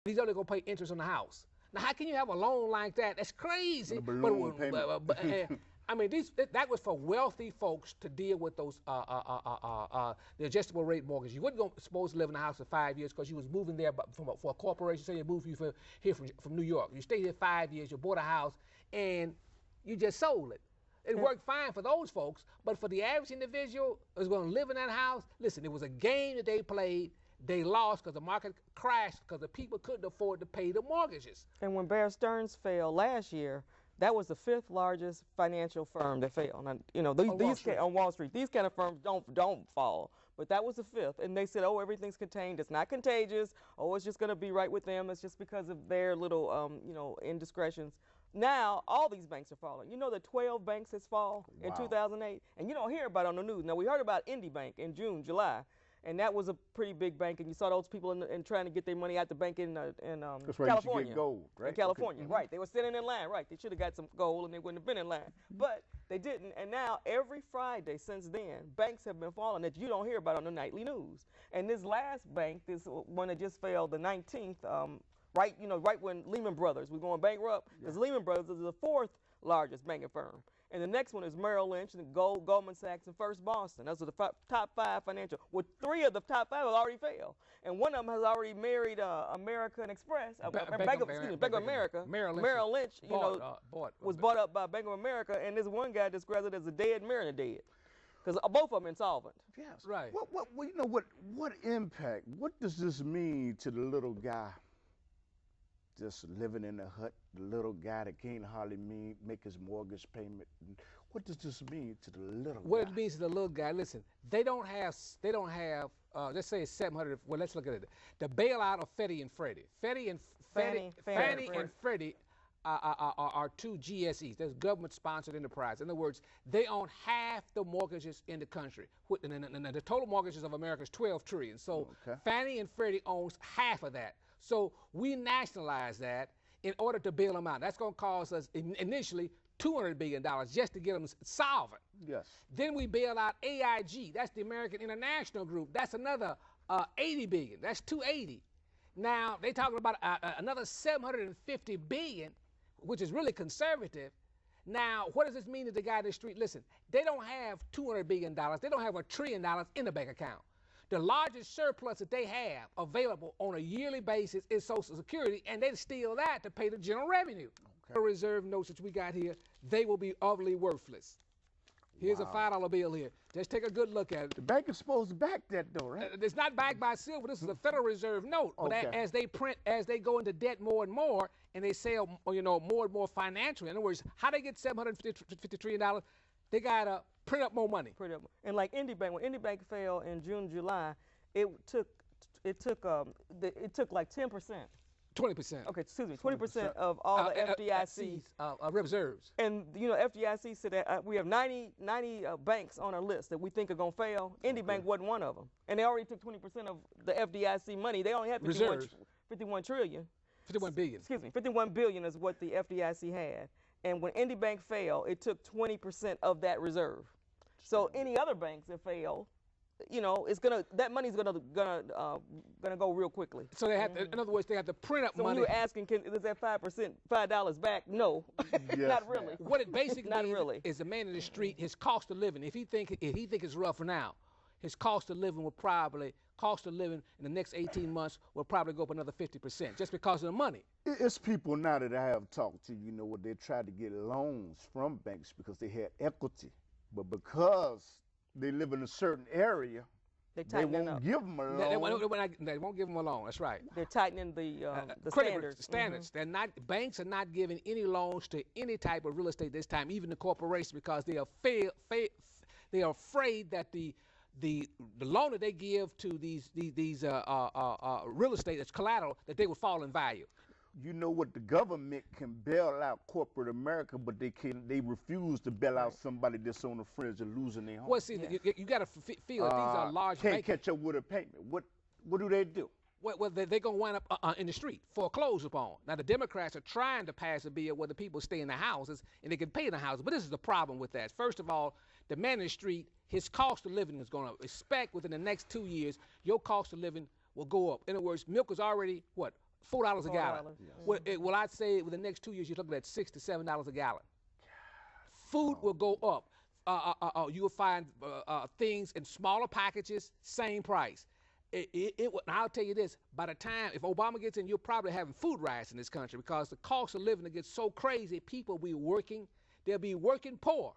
He's only going to pay interest on the house. Now, how can you have a loan like that? That's crazy. I mean, that was for wealthy folks to deal with those the adjustable rate mortgage. You wasn't supposed to live in a house for 5 years because you was moving there for a corporation. Say you moved here from New York. You stayed here 5 years. You bought a house and you just sold it. It worked fine for those folks, but for the average individual who's going to live in that house, listen, it was a game that they played. They lost because the market crashed because the people couldn't afford to pay the mortgages. And when Bear Stearns fell last year, that was the 5th largest financial firm that fell. Now, you know, on Wall Street, these kind of firms don't fall, but that was the 5th. And they said, oh, everything's contained. It's not contagious. Oh, it's just going to be right with them. It's just because of their little, you know, indiscretions. Now, all these banks are falling. You know that 12 banks has fallen in 2008, and you don't hear about it on the news. Now, we heard about Indy Bank in June, July, and that was a pretty big bank, and you saw those people in trying to get their money out the bank in California. Get gold, right? In California, right. They were sitting in line, right. They should have got some gold, and they wouldn't have been in line. But they didn't, and now every Friday since then, banks have been falling that you don't hear about on the nightly news. And this last bank, this one that just fell, the 19th, right when Lehman Brothers was going bankrupt, because Lehman Brothers is the 4th largest banking firm. And the next one is Merrill Lynch, and Goldman Sachs, and First Boston. Those are the top 5 financial. Well, 3 of the top 5 have already failed. And one of them has already married American Express, Bank of America. Merrill Lynch, was bought up by Bank of America, and this one guy describes it as a dead marrying a dead. Because both of them insolvent. Yes. Right. What impact, what does this mean to the little guy just living in a hut, the little guy that can't hardly make his mortgage payment? What does this mean to the little guy? What it means to the little guy, listen, they don't have, let's say it's 700, well, let's look at it. The bailout of Fannie and Freddie. Fannie and Freddie are 2 GSEs. That's government-sponsored enterprise. In other words, they own half the mortgages in the country. The total mortgages of America is $12 trillion. So Fannie and Freddie owns half of that. So we nationalize that in order to bail them out. That's going to cost us initially $200 billion just to get them solvent. Yes. Then we bail out AIG. That's the American International Group. That's another $80 billion. That's $280. Now they're talking about another $750 billion, which is really conservative. Now, what does this mean to the guy in the street? Listen, they don't have $200 billion. They don't have $1 trillion in the bank account. The largest surplus that they have available on a yearly basis is Social Security, and they steal that to pay the general revenue. The reserve notes that we got here, they will be utterly worthless. Here's a $5 bill here. Just take a good look at it. The bank is supposed to back that, though, right? It's not backed by silver. This is a Federal Reserve note. But as they go into debt more and more, and they sell, more and more financially. In other words, how they get $750 trillion? They gotta print up more money. And like Indy Bank, when Indy Bank fell in June, July, it took like 10%. 20%. Okay, excuse me, 20% of all the FDIC's reserves. And FDIC said that we have 90 banks on our list that we think are going to fail. Indy Bank wasn't one of them, and they already took 20% of the FDIC money. They only have 51 trillion. 51 billion. Excuse me, 51 billion is what the FDIC had. And when Indy Bank fell, it took 20% of that reserve. So any other banks that fail, that money's gonna go real quickly. So they have to, in other words, they have to print up money. So when you're asking, is that $5 back? No, not really. What it basically means is the man in the street, his cost of living. If he think it's rough now, his cost of living in the next 18 months will probably go up another 50% just because of the money. It's people now that I have talked to, what they tried to get loans from banks because they had equity, but because they live in a certain area, they won't give them a loan. They won't give them a loan. That's right. They're tightening the standards. They're not. Banks are not giving any loans to any type of real estate this time, even the corporations, because they are afraid that the loan that they give to these real estate as collateral, that they will fall in value. You know what? The government can bail out corporate America, but they refuse to bail out somebody that's on the fringe of losing their home. Well, see, you got to feel that these are large banks. Can't catch up with a payment. What do they do? Well, they're going to wind up in the street, foreclosed upon. Now, the Democrats are trying to pass a bill where the people stay in the houses and they can pay in the houses. But this is the problem with that. First of all, the man in the street, his cost of living is going to expect within the next 2 years, your cost of living will go up. In other words, milk is already, $4 a gallon. $4. Well, I'd say within the next 2 years, you're looking at $6 to $7 a gallon. Food will go up. You will find things in smaller packages, same price. I'll tell you this, by the time, if Obama gets in, you're probably having food riots in this country because the cost of living will get so crazy, people will be working, they'll be working poor.